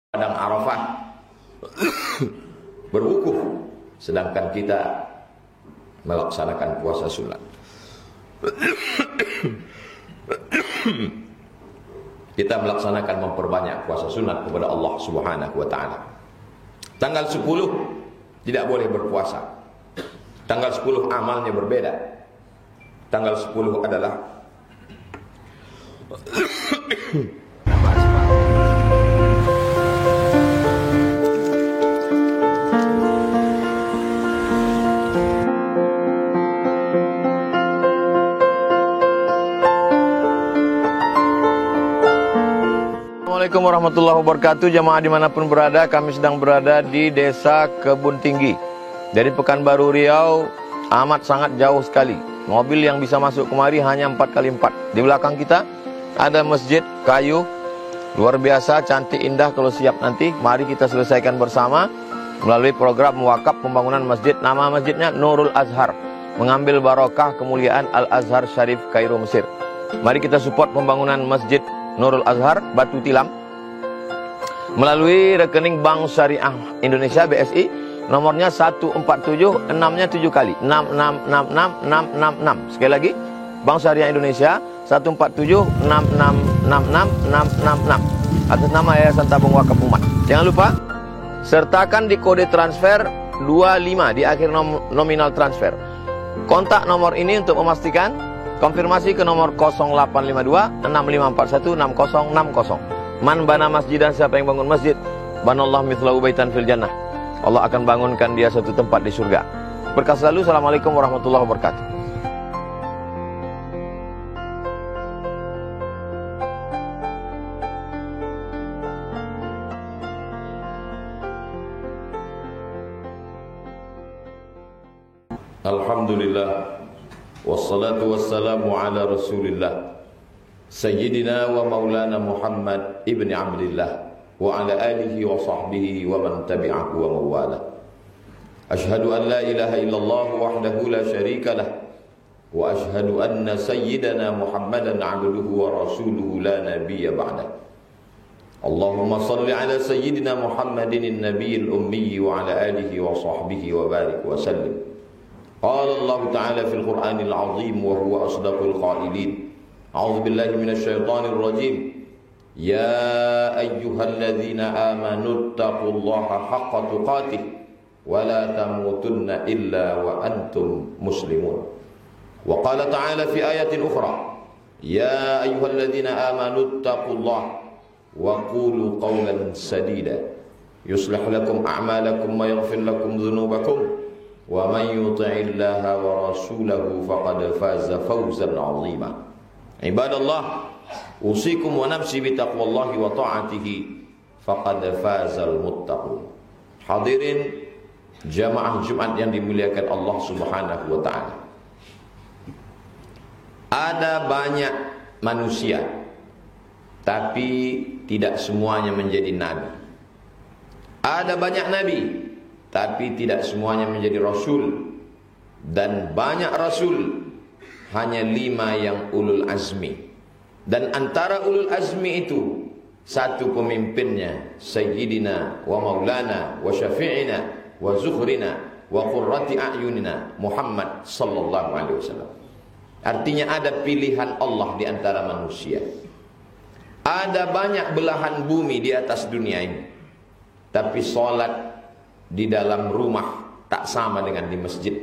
Padang Arafah berwukuf, sedangkan kita melaksanakan puasa sunat. Kita melaksanakan memperbanyak puasa sunat kepada Allah Subhanahu wa taala. Tanggal 10 tidak boleh berpuasa. Tanggal 10 amalnya berbeda. Tanggal 10 adalah Assalamualaikum warahmatullahi wabarakatuh. Jamaah dimanapun berada, kami sedang berada di Desa Kebun Tinggi. Dari Pekanbaru Riau amat sangat jauh sekali. Mobil yang bisa masuk kemari hanya 4x4. Di belakang kita ada masjid kayu, luar biasa, cantik, indah. Kalau siap nanti, mari kita selesaikan bersama melalui program wakaf pembangunan masjid. Nama masjidnya Nurul Azhar, mengambil barokah kemuliaan Al-Azhar Syarif Kairo Mesir. Mari kita support pembangunan masjid Nurul Azhar Batu Tilam melalui rekening Bank Syariah Indonesia BSI, nomornya 147, 6-nya 7 kali, 6666666. Sekali lagi, Bank Syariah Indonesia 147 6666666 atas nama Yayasan Tabung Wakaf Umat. Jangan lupa sertakan di kode transfer 25 di akhir nominal transfer. Kontak nomor ini untuk memastikan. Konfirmasi ke nomor 0852 6541 6060. Man bana masjidan, siapa yang bangun masjid, banallahu mithlahu baitan fil jannah. Allah akan bangunkan dia suatu tempat di surga. Berkah selalu. Assalamualaikum warahmatullahi wabarakatuh. Alhamdulillah, wassalatu wassalamu ala rasulillah Sayyidina wa maulana Muhammad ibni Abdillah wa ala alihi wa sahbihi wa man tabi'ahu wa mawala. Ashhadu an la ilaha illallah wahdahu la sharika lah, wa ashhadu anna sayyidana Muhammadan abduhu wa rasuluhu la nabiyya ba'dah. Allahumma salli ala sayyidina Muhammadin an-nabiyil ummi wa ala alihi wa sahbihi wa barik wa sallim. قال الله تعالى في القرآن العظيم وهو أصدق القائلين أعوذ بالله من الشيطان الرجيم يا أيها الذين آمنوا اتقوا الله حق تقاته ولا تموتن إلا وأنتم مسلمون. وقال تعالى في آية أخرى يا أيها الذين آمنوا اتقوا الله وقولوا قولا سديدا يصلح لكم أعمالكم ويغفر لكم ذنوبكم وَمَنْ يُطِعِ اللَّهَ وَرَسُولَهُ فَقَدْ فَازَ فَوْزًا عَظِيمًا. عبادallah, usikum wa nafsi bitaqwallahi wa ta'atihi faqad fazal muttaqun. Hadirin jamaah Jumat yang dimuliakan Allah Subhanahu wa taala. Ada banyak manusia, tapi tidak semuanya menjadi nabi. Ada banyak nabi, tapi tidak semuanya menjadi rasul. Dan banyak rasul, hanya 5 yang ulul azmi. Dan antara ulul azmi itu, satu pemimpinnya Sayyidina wa maulana wa syafi'ina wa zuhrina wa qurrati a'yunina Muhammad sallallahu alaihi wasallam. Artinya ada pilihan Allah di antara manusia. Ada banyak belahan bumi di atas dunia ini, tapi salat di dalam rumah tak sama dengan di masjid.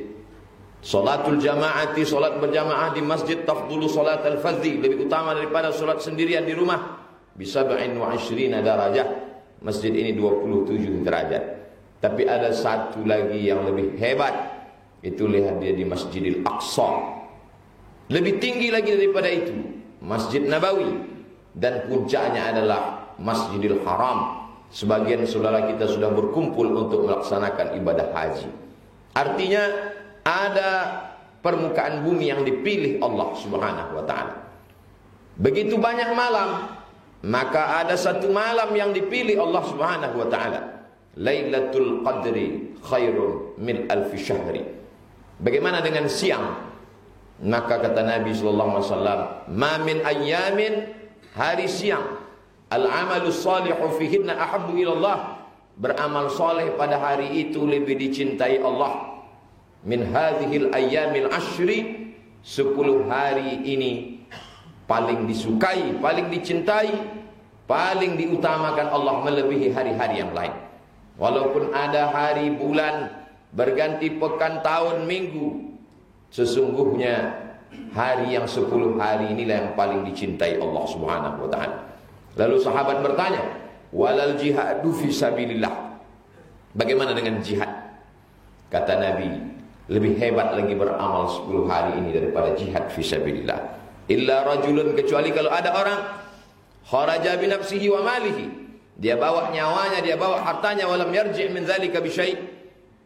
Salatul jamaati, salat berjamaah di masjid, tafdulu salat al-fadhi, lebih utama daripada salat sendirian di rumah. Bisab'in wa 20 darajah. Masjid ini 27 derajat. Tapi ada satu lagi yang lebih hebat. Itu lihat dia di Masjidil Aqsa. Lebih tinggi lagi daripada itu, Masjid Nabawi. Dan puncaknya adalah Masjidil Haram. Sebagian saudara kita sudah berkumpul untuk melaksanakan ibadah haji. Artinya ada permukaan bumi yang dipilih Allah Subhanahu wa taala. Begitu banyak malam, maka ada satu malam yang dipilih Allah Subhanahu wa taala. Lailatul Qadri khairun min alfi syahri. Bagaimana dengan siang? Maka kata Nabi sallallahu alaihi wasallam, "Ma min ayyamin", hari siang, Al-amalus salihu fihinna ahabbu ilallah. Beramal soleh pada hari itu lebih dicintai Allah. Min hadhil ayyamil ashri, 10 hari ini paling disukai, paling dicintai, paling diutamakan Allah melebihi hari-hari yang lain. Walaupun ada hari, bulan, berganti pekan, tahun, minggu, sesungguhnya hari yang 10 hari inilah yang paling dicintai Allah Subhanahu wa ta'ala. Lalu sahabat bertanya, walal jihadu fi sabilillah. Bagaimana dengan jihad? Kata Nabi, lebih hebat lagi beramal 10 hari ini daripada jihad fi sabilillah. Illa rajulun, kecuali kalau ada orang kharaja bi nafsihi wa malihi, dia bawa nyawanya, dia bawa hartanya, walam yarji' min dzalika bi syai',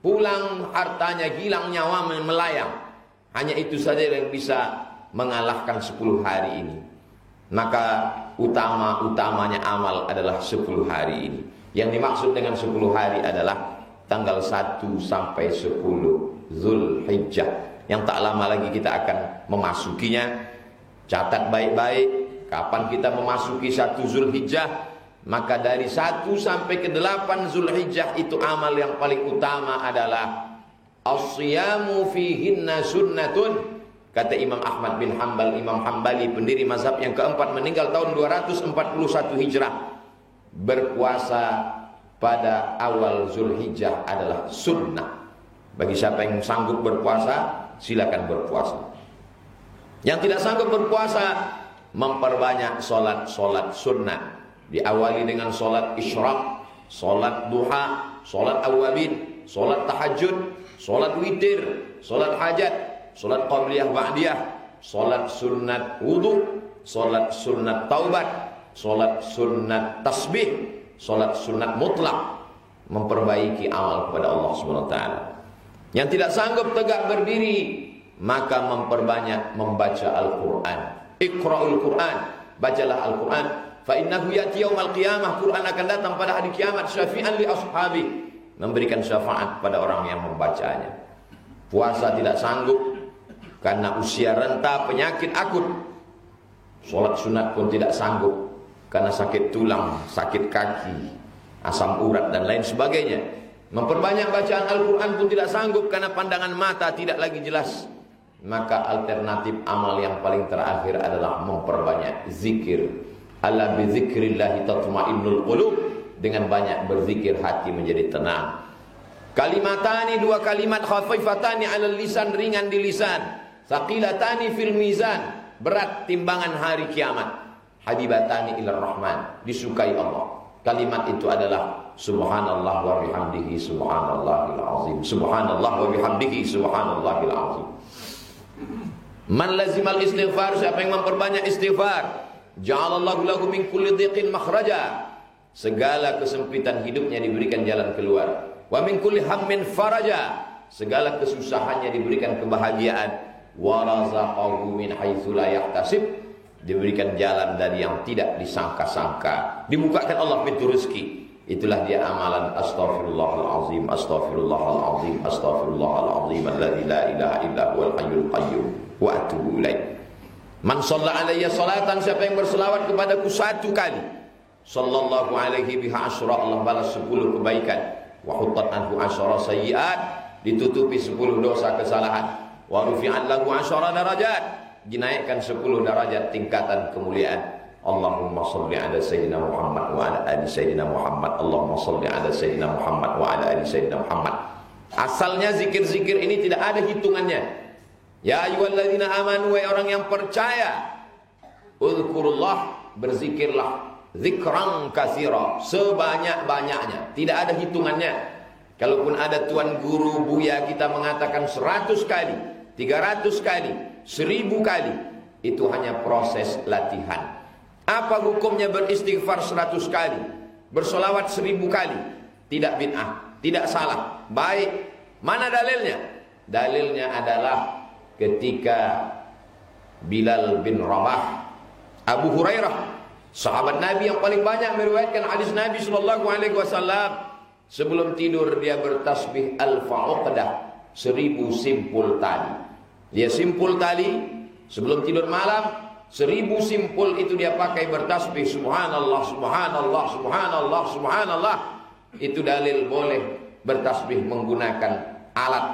pulang hartanya, hilang nyawa, melayang. Hanya itu saja yang bisa mengalahkan 10 hari ini. Maka utama-utamanya amal adalah 10 hari ini. Yang dimaksud dengan 10 hari adalah tanggal 1 sampai 10 Zulhijjah, yang tak lama lagi kita akan memasukinya. Catat baik-baik kapan kita memasuki 1 Zulhijjah. Maka dari 1 sampai ke 8 Zulhijjah itu amal yang paling utama adalah as-siyamu fihinna sunnatun. Kata Imam Ahmad bin Hanbal, Imam Hambali, pendiri mazhab yang keempat, meninggal tahun 241 Hijrah. Berpuasa pada awal Zulhijjah adalah sunnah. Bagi siapa yang sanggup berpuasa, silakan berpuasa. Yang tidak sanggup berpuasa, memperbanyak solat-solat sunnah. Diawali dengan solat isyraq, solat duha, solat awabin, solat tahajud, solat witir, solat hajat, solat qabliyah ba'diyah, solat sunnat wudu, solat sunnat taubat, solat sunnat tasbih, solat sunnat mutlak. Memperbaiki amal kepada Allah SWT. Yang tidak sanggup tegak berdiri, maka memperbanyak membaca Al-Quran. Iqra'ul Quran, bacalah Al-Quran. Fa innahu ya'ti yaumal qiyamah, Quran akan datang pada hari kiamat syafi'an li ashabi, memberikan syafaat pada orang yang membacanya. Puasa tidak sanggup karena usia renta, penyakit akut. Solat sunat pun tidak sanggup karena sakit tulang, sakit kaki, asam urat dan lain sebagainya. Memperbanyak bacaan Al-Quran pun tidak sanggup karena pandangan mata tidak lagi jelas. Maka alternatif amal yang paling terakhir adalah memperbanyak zikir. Ala bi dzikrillah tatma'innul qulub. Dengan banyak berzikir hati menjadi tenang. Kalimatani, 2 kalimat, khafifatani 'alal lisan, ringan di lisan, tsaqilatani fil mizan, berat timbangan hari kiamat, habibatani ilar rahman, disukai Allah. Kalimat itu adalah subhanallah wa bihamdihi subhanallahil azim, subhanallah wa bihamdihi subhanallahil azim. Man lazimal istighfar, siapa yang memperbanyak istighfar, ja'alallahu lahu min kulli dhiqin makhraja, segala kesempitan hidupnya diberikan jalan keluar. Wa min kulli hammin faraja, segala kesusahannya diberikan kebahagiaan. Wa razaqahu min haitsu la yahtasib, diberikan jalan dari yang tidak disangka-sangka, dibukakan Allah pintu rezeki. Itulah dia amalan astaghfirullahalazim, astaghfirullahalazim, astaghfirullahalazim alladzi la ilaha illa huwal hayyul qayyum wa atubu ilaih. Man shalla alayya salatan, siapa yang berselawat kepadaku 1 kali, sallallahu alaihi biha asyra, Allah balas 10 kebaikan. Wa huttat anhu asyra sayyi'at, ditutupi 10 dosa kesalahan. Wa rufi'at lahu asyra darajat, dinaikkan 10 derajat tingkatan kemuliaan. Allahumma salli ala sayyidina Muhammad wa ala ali sayyidina Muhammad. Allahumma salli ala sayyidina Muhammad wa ala ali sayyidina Muhammad. Asalnya zikir-zikir ini tidak ada hitungannya. Ya ayyuhalladzina amanu, wahai orang yang percaya, uzkurullah, berzikirlah, zikran katsira, sebanyak-banyaknya, tidak ada hitungannya. Kalaupun ada tuan guru buya kita mengatakan 100 kali, 300 kali, 1000 kali, itu hanya proses latihan. Apa hukumnya beristighfar 100 kali, bersolawat 1000 kali? Tidak bid'ah, tidak salah, baik. Mana dalilnya? Dalilnya adalah ketika Bilal bin Rabah, Abu Hurairah, sahabat Nabi yang paling banyak meriwayatkan hadis Nabi SAW, sebelum tidur dia bertasbih alfa uqdah, 1000 simpul tali. Dia simpul tali sebelum tidur malam, 1000 simpul itu dia pakai bertasbih subhanallah, subhanallah, subhanallah, subhanallah. Itu dalil boleh bertasbih menggunakan alat.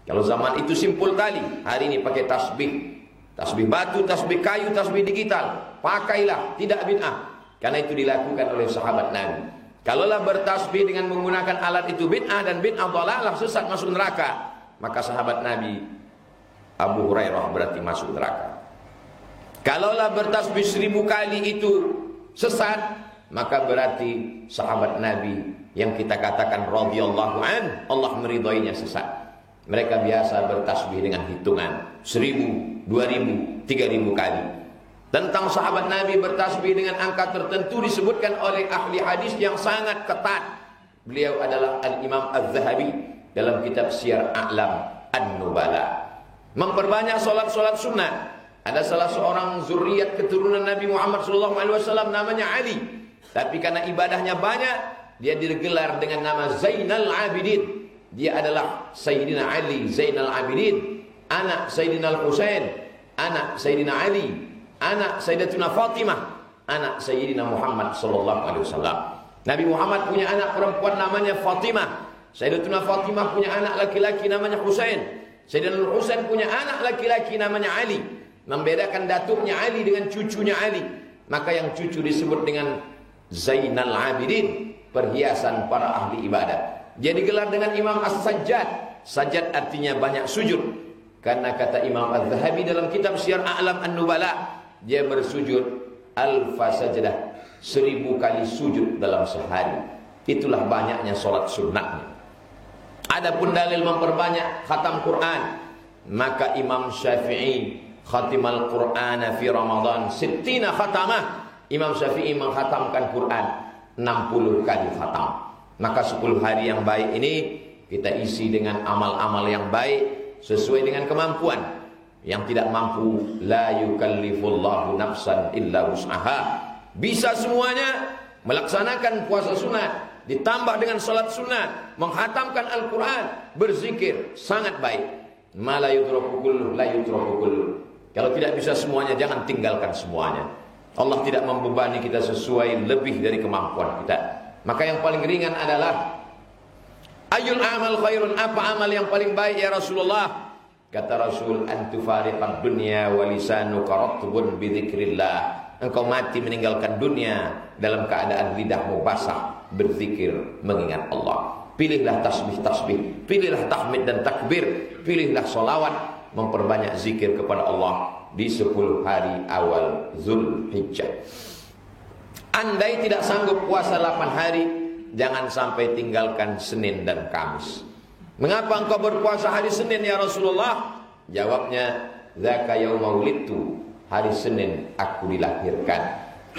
Kalau zaman itu simpul tali, hari ini pakai tasbih. Tasbih batu, tasbih kayu, tasbih digital. Pakailah, tidak bid'ah. Karena itu dilakukan oleh sahabat Nabi. Kalaulah bertasbih dengan menggunakan alat itu bid'ah dan bid'ah dhalalah, sesat masuk neraka, maka sahabat Nabi Abu Hurairah berarti masuk neraka. Kalaulah bertasbih 1000 kali itu sesat, maka berarti sahabat Nabi yang kita katakan radhiyallahu an, Allah meridhoinya sesat. Mereka biasa bertasbih dengan hitungan 1000, 2000, 3000 kali. Tentang sahabat Nabi bertasbih dengan angka tertentu disebutkan oleh ahli hadis yang sangat ketat. Beliau adalah Al-Imam Az-Zahabi dalam kitab Syiar A'lam An-Nubala. Memperbanyak solat-solat sunnah. Ada salah seorang zuriat keturunan Nabi Muhammad SAW namanya Ali. Tapi karena ibadahnya banyak, dia digelar dengan nama Zainal Abidin. Dia adalah Sayyidina Ali Zainal Abidin, anak Sayyidina Al-Husain, anak Sayyidina Ali, anak Sayyidatuna Fatimah, anak Sayyidina Muhammad SAW. Nabi Muhammad punya anak perempuan namanya Fatimah. Sayyidatuna Fatimah punya anak laki-laki namanya Husain. Sayyidina Al-Husain punya anak laki-laki namanya Ali. Membedakan datuknya Ali dengan cucunya Ali, maka yang cucu disebut dengan Zainal Abidin, perhiasan para ahli ibadah. Dia digelar dengan Imam As-Sajjad. Sajjad artinya banyak sujud, karena kata Imam Az-Zahabi dalam kitab Syiar A'lam An-Nubala, dia bersujud alfa sajdah, 1000 kali sujud dalam sehari. Itulah banyaknya solat sunnahnya. Adapun dalil memperbanyak khatam Quran, maka Imam Syafi'i khatimal Qur'ana fi Ramadan 60 khatamah. Imam Syafi'i mengkhatamkan Quran 60 kali khatam. Maka 10 hari yang baik ini kita isi dengan amal-amal yang baik sesuai dengan kemampuan. Yang tidak mampu, la yukallifullahu nafsan illa wus'aha. Bisa semuanya melaksanakan puasa sunat, ditambah dengan salat sunat, menghatamkan Al-Quran, berzikir, sangat baik. Ma la yutraku kulluh, la yutraku kulluh. Kalau tidak bisa semuanya, jangan tinggalkan semuanya. Allah tidak membebani kita sesuai lebih dari kemampuan kita. Maka yang paling ringan adalah ayyul amal khairun, apa amal yang paling baik ya Rasulullah? Kata Rasul, antufariqad dunya wa lisanuka ratbun bi dzikrillah. Engkau mati meninggalkan dunia dalam keadaan lidahmu basah berzikir mengingat Allah. Pilihlah tasbih-tasbih, pilihlah tahmid dan takbir, pilihlah solawat, memperbanyak zikir kepada Allah di 10 hari awal Zulhijjah. Andai tidak sanggup puasa 8 hari, jangan sampai tinggalkan Senin dan Kamis. Mengapa engkau berpuasa hari Senin ya Rasulullah? Jawabnya, dzaka yauma wulidtu, hari Senin aku dilahirkan.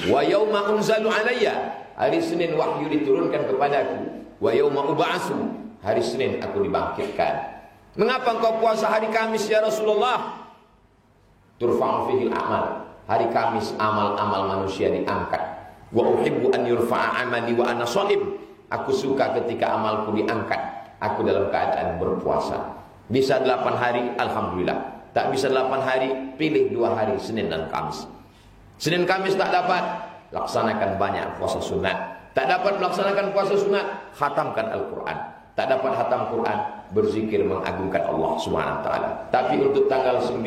Wa yauma unzalu alayya, hari Senin wahyu diturunkan kepadaku. Wa yauma ub'atsu, hari Senin aku dibangkitkan. Mengapa engkau puasa hari Kamis ya Rasulullah? Turfa'u fihil a'mal, hari Kamis amal-amal manusia diangkat. Wa uhibbu an yurfa'a amali wa ana shaim, aku suka ketika amalku diangkat, aku dalam keadaan berpuasa. Bisa 8 hari, alhamdulillah. Tak bisa 8 hari, pilih 2 hari, Senin dan Kamis. Senin Kamis tak dapat, laksanakan banyak puasa sunat. Tak dapat melaksanakan puasa sunat, khatamkan Al-Quran. Tak dapat khatam Quran, berzikir mengagungkan Allah Subhanahu wa taala. Tapi untuk tanggal 9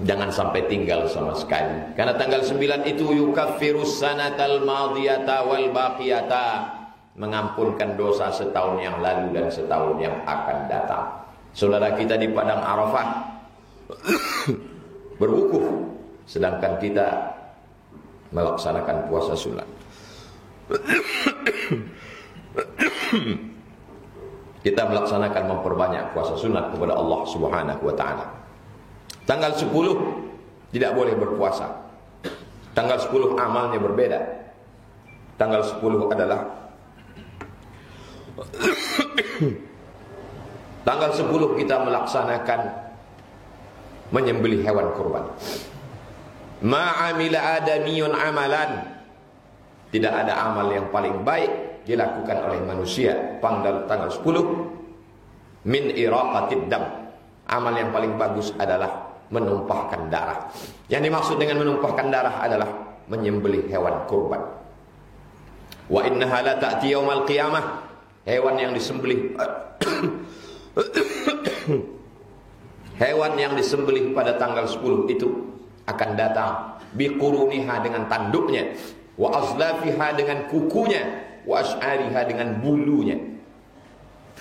jangan sampai tinggal sama sekali. Karena tanggal 9 itu yukaffirus sanatal madiyata wal baqiyata, mengampunkan dosa setahun yang lalu dan setahun yang akan datang. Saudara kita di padang Arafah berwukuf, sedangkan kita melaksanakan puasa sunat. Kita melaksanakan memperbanyak puasa sunat kepada Allah Subhanahu wa taala. Tanggal 10 tidak boleh berpuasa. Tanggal 10 amalnya berbeda. Tanggal 10 adalah tanggal 10 kita melaksanakan menyembelih hewan kurban. Ma'amila adamiyun amalan, tidak ada amal yang paling baik dilakukan oleh manusia tanggal 10 min iraqatid dam. Amal yang paling bagus adalah menumpahkan darah. Yang dimaksud dengan menumpahkan darah adalah menyembelih hewan kurban. Wa innaha la ta'ti yaumal qiyamah. Hewan yang disembelih hewan yang disembelih pada tanggal 10 itu akan datang biquruniha dengan tanduknya, wa azlafiha dengan kukunya, wa ash'ariha dengan bulunya.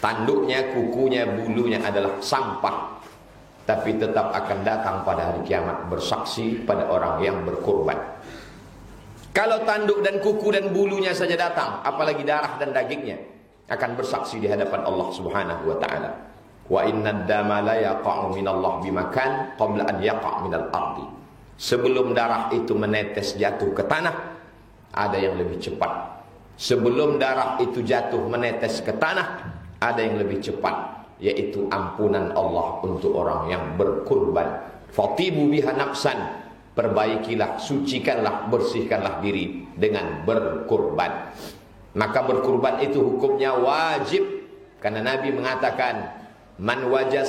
Tanduknya, kukunya, bulunya adalah sampah, tapi tetap akan datang pada hari kiamat bersaksi pada orang yang berkurban. Kalau tanduk dan kuku dan bulunya saja datang, apalagi darah dan dagingnya, akan bersaksi di hadapan Allah Subhanahu wa taala. Wa innad dama la yaqa'u minallah bimakan qabla an yaqa' minal ardi. Sebelum darah itu menetes jatuh ke tanah, ada yang lebih cepat. Sebelum darah itu jatuh menetes ke tanah, ada yang lebih cepat, yaitu ampunan Allah untuk orang yang berkurban. Fatibu biha nafsan, perbaikilah, sucikanlah, bersihkanlah diri dengan berkurban. Maka berkurban itu hukumnya wajib, karena Nabi mengatakan, man wajada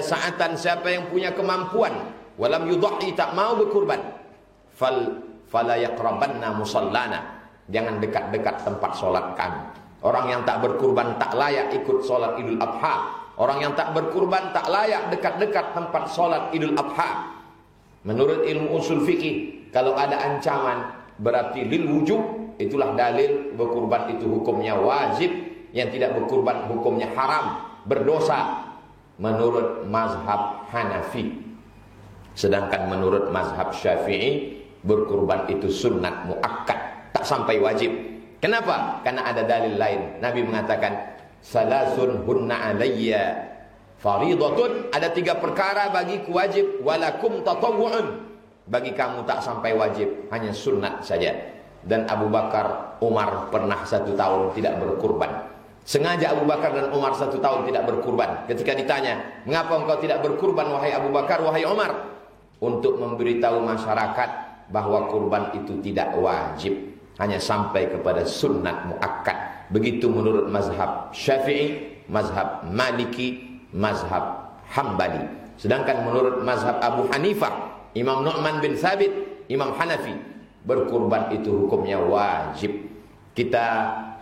sa'atan, siapa yang punya kemampuan, walam yudhi, tak mau berkurban, fala yaqrabanna musallana, jangan dekat-dekat tempat solat kami. Orang yang tak berkurban tak layak ikut solat Idul Adha. Orang yang tak berkurban tak layak dekat-dekat tempat solat Idul Adha. Menurut ilmu usul fikih, kalau ada ancaman berarti lil wujub, itulah dalil berkurban itu hukumnya wajib. Yang tidak berkurban hukumnya haram, berdosa, menurut mazhab Hanafi. Sedangkan menurut mazhab Syafi'i, berkurban itu sunnat muakkad, tak sampai wajib. Kenapa? Karena ada dalil lain. Nabi mengatakan, salasun hunna alayya faridatun, ada 3 perkara bagiku wajib, walakum tatawwu'un, bagi kamu tak sampai wajib, hanya sunnat saja. Dan Abu Bakar, Umar pernah 1 tahun tidak berkurban. Sengaja Abu Bakar dan Umar 1 tahun tidak berkurban. Ketika ditanya, mengapa engkau tidak berkurban wahai Abu Bakar, wahai Umar? Untuk memberitahu masyarakat bahwa kurban itu tidak wajib, hanya sampai kepada sunnat muakkad. Begitu menurut mazhab Syafi'i, mazhab Maliki, mazhab Hambali. Sedangkan menurut mazhab Abu Hanifah, Imam Nu'man bin Thabit, Imam Hanafi, berkurban itu hukumnya wajib. Kita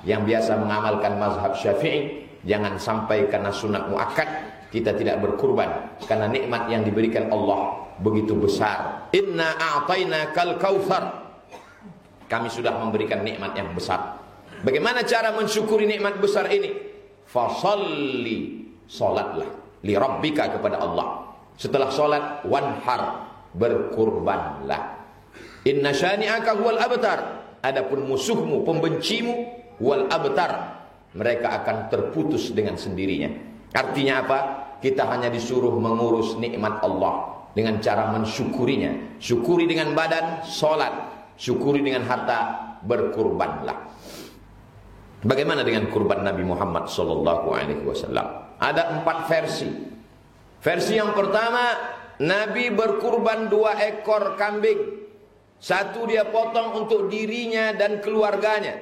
yang biasa mengamalkan mazhab Syafi'i, jangan sampai karena sunat muakkad kita tidak berkurban, karena nikmat yang diberikan Allah begitu besar. Inna a'tainakal kautsar, kami sudah memberikan nikmat yang besar. Bagaimana cara mensyukuri nikmat besar ini? Fasalli, salatlah, li rabbika, kepada Allah. Setelah salat, wanhar, berkurbanlah. Inna syani'aka huwal abtar, adapun musuhmu, pembencimu, wal abtar, mereka akan terputus dengan sendirinya. Artinya apa? Kita hanya disuruh mengurus nikmat Allah dengan cara mensyukurinya. Syukuri dengan badan, salat. Syukuri dengan harta, berkurbanlah. Bagaimana dengan kurban Nabi Muhammad SAW? Ada 4 versi. Versi yang pertama, Nabi berkurban 2 ekor kambing. 1 dia potong untuk dirinya dan keluarganya.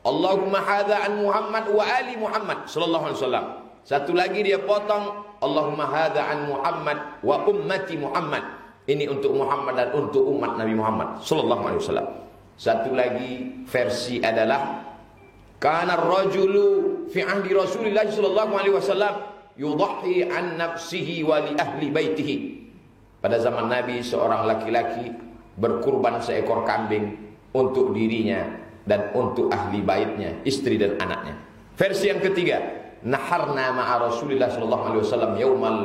Allahumma hadza an Muhammad wa ali Muhammad sallallahu alaihi wasallam. 1 lagi dia potong, Allahumma hadza an Muhammad wa ummati Muhammad. Ini untuk Muhammad dan untuk umat Nabi Muhammad sallallahu alaihi wasallam. 1 lagi versi adalah, kana ar-rajulu fi ahdi Rasulillah sallallahu alaihi wasallam yudhi an nafsihi wa li ahli baitihi. Pada zaman Nabi, seorang laki-laki berkurban seekor kambing untuk dirinya dan untuk ahli baitnya, istri dan anaknya. Versi yang ketiga, naharna ma'a Rasulillah sallallahu alaihi wasallam yaumal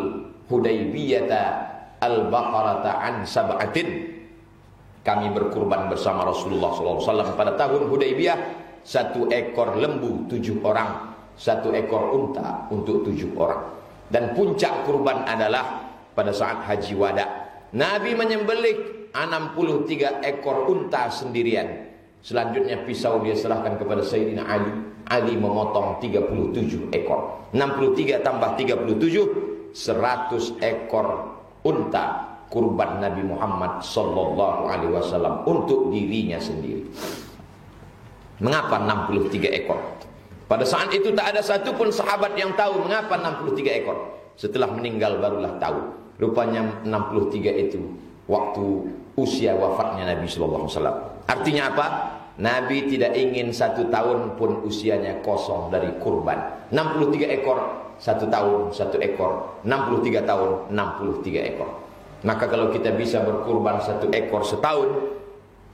Hudaybiyata al-baqarata an sab'atin. Kami berkurban bersama Rasulullah sallallahu alaihi wasallam pada tahun Hudaybiyah 1 ekor lembu 7 orang, 1 ekor unta untuk 7 orang. Dan puncak kurban adalah pada saat haji wada. Nabi menyembelih 63 ekor unta sendirian. Selanjutnya pisau dia serahkan kepada Sayyidina Ali. Ali memotong 37 ekor. 63 tambah 37, 100 ekor unta kurban Nabi Muhammad sallallahu alaihi wasallam untuk dirinya sendiri. Mengapa 63 ekor? Pada saat itu tak ada satupun sahabat yang tahu mengapa 63 ekor. Setelah meninggal barulah tahu. Rupanya 63 itu waktu usia wafatnya Nabi sallallahu alaihi wasallam. Artinya apa? Nabi tidak ingin 1 tahun pun usianya kosong dari kurban. 63 ekor 1 tahun 1 ekor, 63 tahun 63 ekor. Maka kalau kita bisa berkurban 1 ekor setahun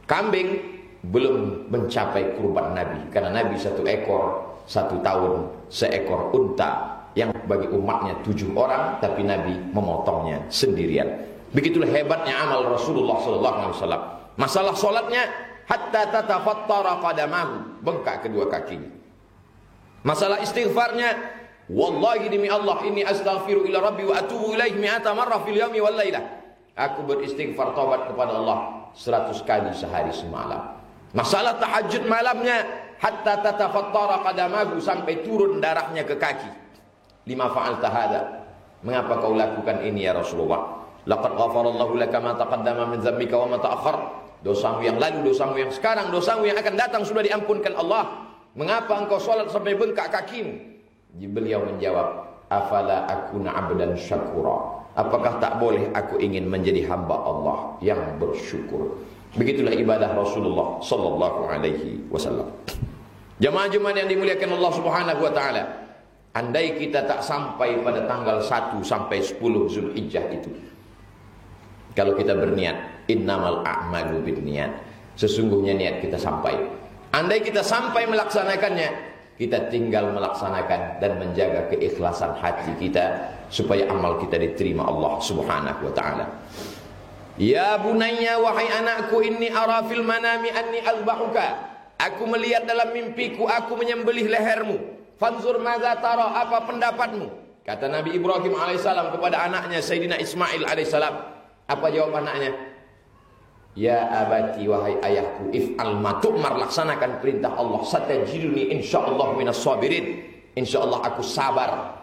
kambing, belum mencapai kurban Nabi. Karena Nabi 1 ekor 1 tahun seekor unta, yang bagi umatnya 7 orang, tapi Nabi memotongnya sendirian. Begitulah hebatnya amal Rasulullah SAW. Masalah solatnya, hatta tatafattara qadamahu, bengkak kedua kakinya. Masalah istighfarnya, wallahi demi Allah, inni astaghfiru ila rabbi wa atubu ilaihi mi'ata marrah fil yawmi wal lailah. Aku beristighfar taubat kepada Allah 100 kali sehari semalam. Masalah tahajud malamnya, hatta tatafattara qadamahu, sampai turun darahnya ke kaki. Lima fa'alta hadza, mengapa kau lakukan ini ya Rasulullah? Laqad ghafarallahu laka ma taqaddama min dzambika wa ma ta'akhkhar. Dosamu yang lalu, dosamu yang sekarang, dosamu yang akan datang sudah diampunkan Allah. Mengapa engkau sholat sampai bengkak kakimu? Beliau menjawab, afala akuna abdan syakura. Apakah tak boleh aku ingin menjadi hamba Allah yang bersyukur? Begitulah ibadah Rasulullah sallallahu alaihi wasallam. Jemaah-jemaah yang dimuliakan Allah Subhanahu wa taala, andai kita tak sampai pada tanggal 1 sampai 10 Zulhijjah itu, kalau kita berniat, innamal a'malu binniyat, sesungguhnya niat kita sampai. Andai kita sampai melaksanakannya, kita tinggal melaksanakan dan menjaga keikhlasan hati kita supaya amal kita diterima Allah Subhanahu wa taala. Ya bunayya, wahai anakku, inni ara fil manami anni azbahuka. Aku melihat dalam mimpiku aku menyembelih lehermu. Fanzur madza tara, apa pendapatmu? Kata Nabi Ibrahim alaihissalam kepada anaknya Sayyidina Ismail alaihissalam. Apa jawab anaknya? Ya abati, wahai ayahku, if'al ma tu'mar, laksanakan perintah Allah. Satajiduni insyaallah minas sabirin. Insyaallah aku sabar.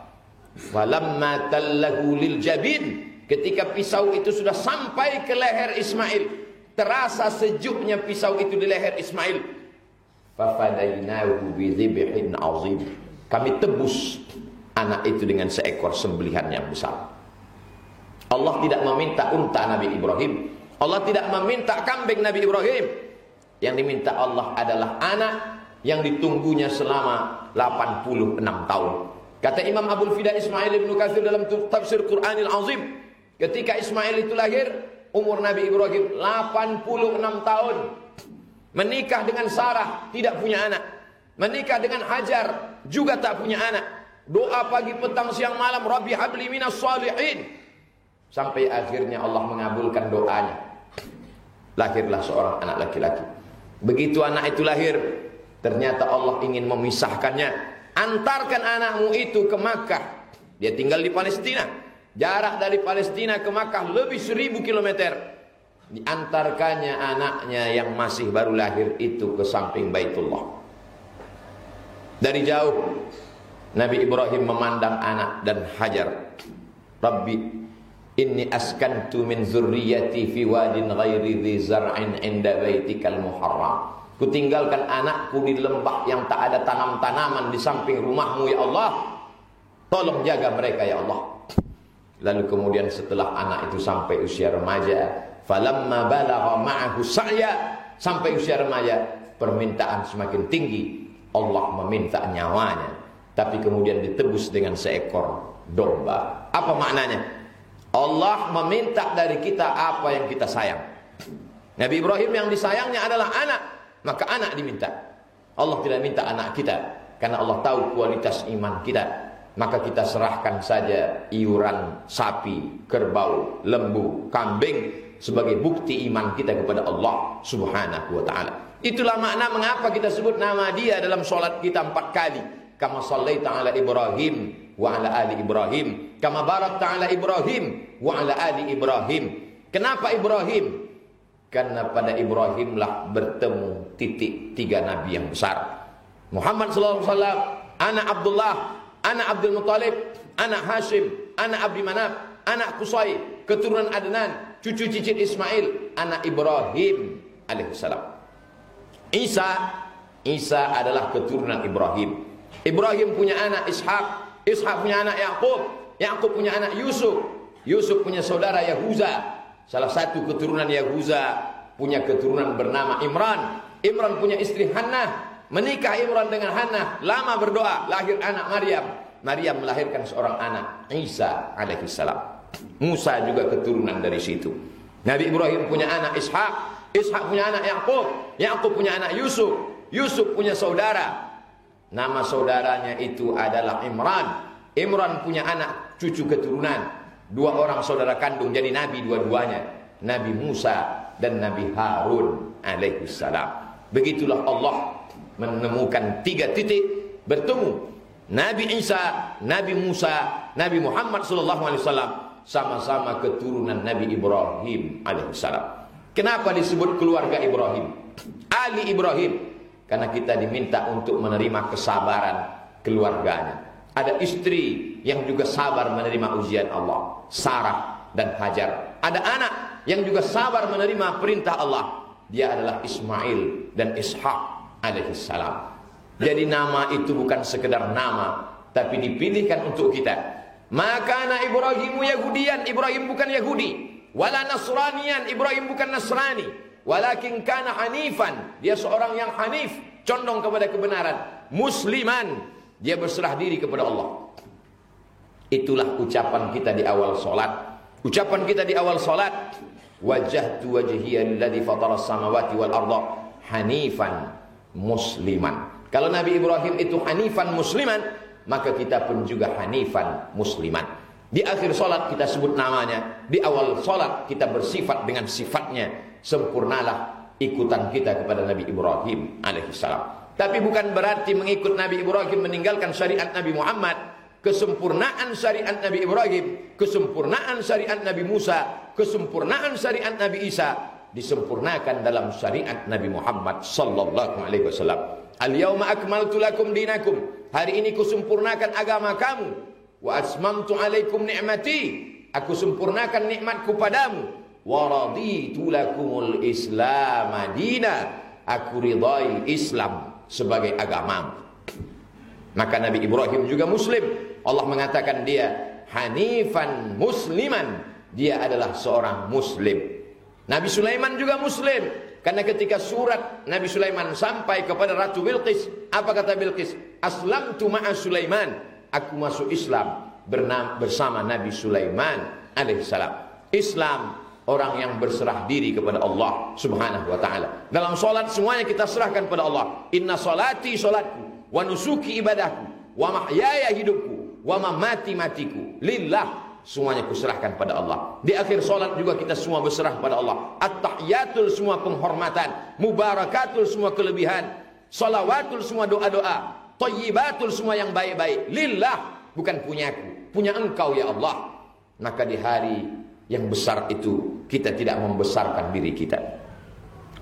Falamma tallahu lil jabin, ketika pisau itu sudah sampai ke leher Ismail, terasa sejuknya pisau itu di leher Ismail. Fafadainahu bidzibhin azim, kami tebus anak itu dengan seekor sembelihan yang besar. Allah tidak meminta unta Nabi Ibrahim, Allah tidak meminta kambing Nabi Ibrahim. Yang diminta Allah adalah anak yang ditunggunya selama 86 tahun. Kata Imam Abul Fida Ismail ibn Katsir dalam tafsir Quranil Azim, ketika Ismail itu lahir, umur Nabi Ibrahim 86 tahun. Menikah dengan Sarah, tidak punya anak. Menikah dengan Hajar, juga tak punya anak. Doa pagi, petang, siang, malam, Rabbi habli minas salihin. Sampai akhirnya Allah mengabulkan doanya. Lahirlah seorang anak laki-laki. Begitu anak itu lahir, ternyata Allah ingin memisahkannya. Antarkan anakmu itu ke Makkah. Dia tinggal di Palestina. Jarak dari Palestina ke Makkah lebih 1000 kilometer. Diantarkannya anaknya yang masih baru lahir itu ke samping Baitullah. Dari jauh Nabi Ibrahim memandang anak dan Hajar. Rabbi inni askantu min zurriyati fi wadin ghairi dhi zar'in 'inda baitikal muharram. Kutinggalkan anakku di lembah yang tak ada tanam-tanaman di samping rumahmu ya Allah. Tolong jaga mereka ya Allah. Lalu kemudian setelah anak itu sampai usia remaja, falamma balagha ma'ahu sa'ya, sampai usia remaja, permintaan semakin tinggi. Allah meminta nyawanya, tapi kemudian ditebus dengan seekor domba. Apa maknanya? Allah meminta dari kita apa yang kita sayang. Nabi Ibrahim yang disayangnya adalah anak, maka anak diminta. Allah tidak minta anak kita, karena Allah tahu kualitas iman kita. Maka kita serahkan saja iuran sapi, kerbau, lembu, kambing sebagai bukti iman kita kepada Allah Subhanahu wa ta'ala. Itulah makna mengapa kita sebut nama dia dalam solat kita 4 kali. Kama shallaita ala Ibrahim wa ala ali Ibrahim, kama barakta ala Ibrahim wa ala ali Ibrahim. Kenapa Ibrahim? Karena pada Ibrahimlah bertemu titik 3 nabi yang besar. Muhammad sallallahu alaihi wasallam, anak Abdullah, anak Abdul Muttalib, anak Hashim, anak Abdi Manaf, anak Qusay, keturunan Adnan, cucu cicit Ismail, anak Ibrahim alaihissalam. Isa adalah keturunan Ibrahim. Ibrahim punya anak Ishak, Ishak punya anak Yakub, Yakub punya anak Yusuf. Yusuf punya saudara Yahuza. Salah satu keturunan Yahuza punya keturunan bernama Imran. Imran punya istri Hannah. Menikah Imran dengan Hannah, lama berdoa, lahir anak Maryam. Maryam melahirkan seorang anak, Isa alaihissalam. Musa juga keturunan dari situ. Nabi Ibrahim punya anak Ishak. Ishak punya anak Yakub. Yakub punya anak Yusuf. Yusuf punya saudara. Nama saudaranya itu adalah Imran. Imran punya anak cucu keturunan. 2 orang saudara kandung jadi nabi dua-duanya. Nabi Musa dan Nabi Harun alaihissalam. Begitulah Allah menemukan 3 titik bertemu. Nabi Isa, Nabi Musa, Nabi Muhammad SAW sama-sama keturunan Nabi Ibrahim alaihissalam. Kenapa disebut keluarga Ibrahim? Ali Ibrahim. Karena kita diminta untuk menerima kesabaran keluarganya. Ada istri yang juga sabar menerima ujian Allah, Sarah dan Hajar. Ada anak yang juga sabar menerima perintah Allah. Dia adalah Ismail dan Ishak alaihissalam. Jadi nama itu bukan sekedar nama, tapi dipilihkan untuk kita. Maka Ibrahimu Yahudian, Ibrahim bukan Yahudi. Wala Nasranian, Ibrahim bukan Nasrani. Walakin kana hanifan, dia seorang yang hanif, condong kepada kebenaran. Musliman, dia berserah diri kepada Allah. Itulah ucapan kita di awal solat. Ucapan kita di awal solat, wajjahtu wajhiya lilladzi fatara samawati wal arda hanifan musliman. Kalau Nabi Ibrahim itu hanifan musliman, maka kita pun juga hanifan musliman. Di akhir solat kita sebut namanya. Di awal solat kita bersifat dengan sifatnya. Sempurnalah ikutan kita kepada Nabi Ibrahim alaihissalam. Tapi bukan berarti mengikut Nabi Ibrahim meninggalkan syariat Nabi Muhammad. Kesempurnaan syariat Nabi Ibrahim, kesempurnaan syariat Nabi Musa, kesempurnaan syariat Nabi Isa disempurnakan dalam syariat Nabi Muhammad sallallahu alaihi wasallam. Al-yauma akmaltu lakum dinakum. Hari ini kusempurnakan agama kamu. Wa asmamtu alaikum ni'mati. Aku sempurnakan nikmatku padamu. Wa raditu lakumul Islam madina. Aku ridai Islam sebagai agamamu. Maka Nabi Ibrahim juga muslim. Allah mengatakan dia hanifan musliman. Dia adalah seorang muslim. Nabi Sulaiman juga muslim. Karena ketika surat Nabi Sulaiman sampai kepada Ratu Bilqis, apa kata Bilqis? Aslamtu ma'a Sulaiman. Aku masuk Islam bersama Nabi Sulaiman alaihissalam. Islam, orang yang berserah diri kepada Allah subhanahu wa ta'ala. Dalam solat semuanya kita serahkan kepada Allah. Inna solati solatku, wa nusuki ibadahku, wa mahyaya hidupku, wa mamati matiku lillah. Semuanya kuserahkan pada Allah. Di akhir solat juga kita semua berserah pada Allah. At-tahiyatul semua penghormatan, mubarakatul semua kelebihan, salawatul semua doa-doa, thayyibatul semua yang baik-baik lillah, bukan punyaku, punya engkau ya Allah. Maka di hari yang besar itu kita tidak membesarkan diri kita.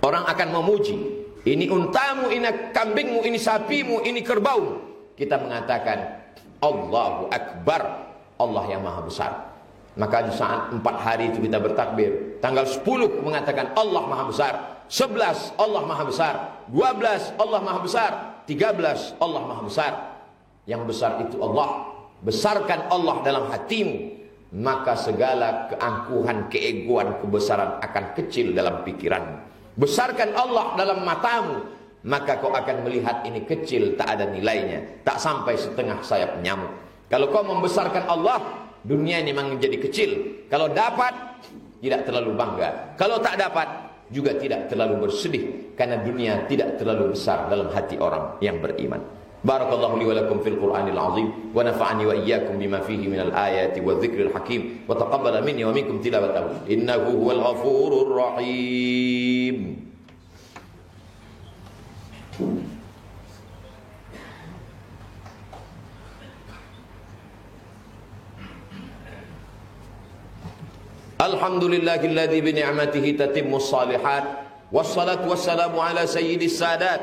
Orang akan memuji, ini untamu, ini kambingmu, ini sapimu, ini kerbau. Kita mengatakan Allahu Akbar, Allah yang maha besar. Maka di saat 4 hari itu kita bertakbir. Tanggal 10 mengatakan Allah maha besar. 11 Allah maha besar. 12 Allah maha besar. 13 Allah maha besar. Yang besar itu Allah. Besarkan Allah dalam hatimu, maka segala keangkuhan, keegoan, kebesaran akan kecil dalam pikiranmu. Besarkan Allah dalam matamu, maka kau akan melihat ini kecil, tak ada nilainya, tak sampai setengah sayap nyamuk. Kalau kau membesarkan Allah, dunia ini memang menjadi kecil. Kalau dapat, tidak terlalu bangga. Kalau tak dapat, juga tidak terlalu bersedih. Karena dunia tidak terlalu besar dalam hati orang yang beriman. Barakallahu li wa lakum fil Qur'anil azim. Wa nafa'ani wa iyyakum bima fihi minal ayati wa dzikril hakim. Wa taqabbala minni wa minkum tilawatahu. Innahu huwal ghafurur rahim. Alhamdulillahilladzi bi ni'matihi tatimmus shalihat. Wassalatu wassalamu ala sayyidis sadat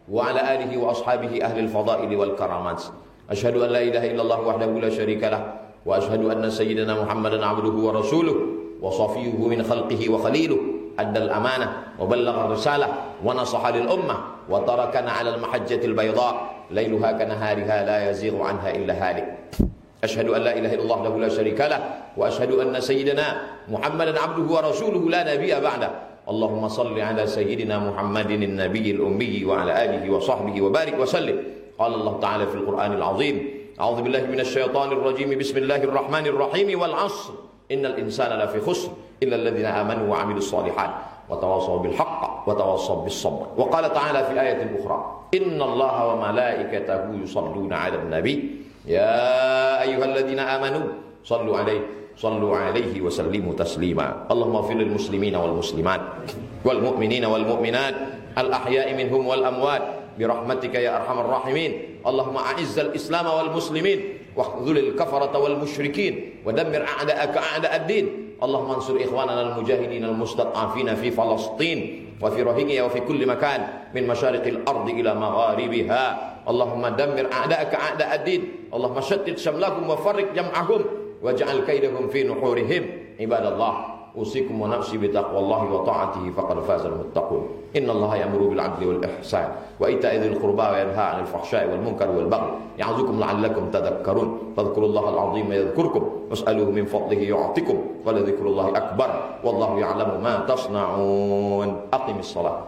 wa ala alihi wa ashabihi ahlil fadaili wal karamat. Asyhadu an la ilaha illallah wahdahu la syarikalah wa asyhadu anna sayyidina Muhammadan abduhu wa rasuluh wa safiyyuhu min khalqihi wa khaliluh. Addal amanah wa ballagha risalah wa nasaha lil ummah wa tarakana 'ala al mahajjatil bayda lailuha kanahariha la yazighu anha illa halik. أشهد أن لا إله إلا الله له لا شريك له وأشهد أن سيدنا محمدا عبده ورسوله لا نبي بعده اللهم صل على سيدنا محمد النبي الأمي وعلى آله وصحبه وبارك وسلم. قال الله تعالى في القرآن العظيم: أعوذ بالله من الشيطان الرجيم بسم الله الرحمن الرحيم والعصر إن الإنسان لفي خسر إلا الذين آمنوا وعملوا الصالحات وتواصوا بالحق وتواصوا بالصبر. وقال تعالى في آية أخرى: إن الله وملائكته يصلون على النبي يا أيها الذين آمنوا صلوا عليه وسلموا تسليما. اللهم اغفر للمسلمين والمسلمات والمؤمنين والمؤمنات الأحياء منهم والأموات برحمتك يا أرحم الراحمين. اللهم أعز الإسلام والمسلمين واخذل الكفرة والمشركين ودمر أعداءك أعداء الدين. اللهم انصر إخواننا المجاهدين المستضعفين في فلسطين وفي روهينيا وفي كل مكان من مشارق الأرض إلى مغاربها. اللهم دمر أعداءك أعداء الدين. اللهم شتت شملهم وفرق جمعهم واجعل كيدهم في نحورهم. عباد الله، أوصيكم ونفسي بتقوى الله وطاعته فقد فاز المتقون. إن الله يأمر بالعدل والإحسان وإيتاء ذي القربى وينهى عن الفحشاء والمنكر والبغي يعظكم لعلكم تذكرون. فاذكروا الله العظيم يذكركم واسألوه من فضله يعطكم ولذكر الله أكبر والله يعلم ما تصنعون. أقم الصلاة.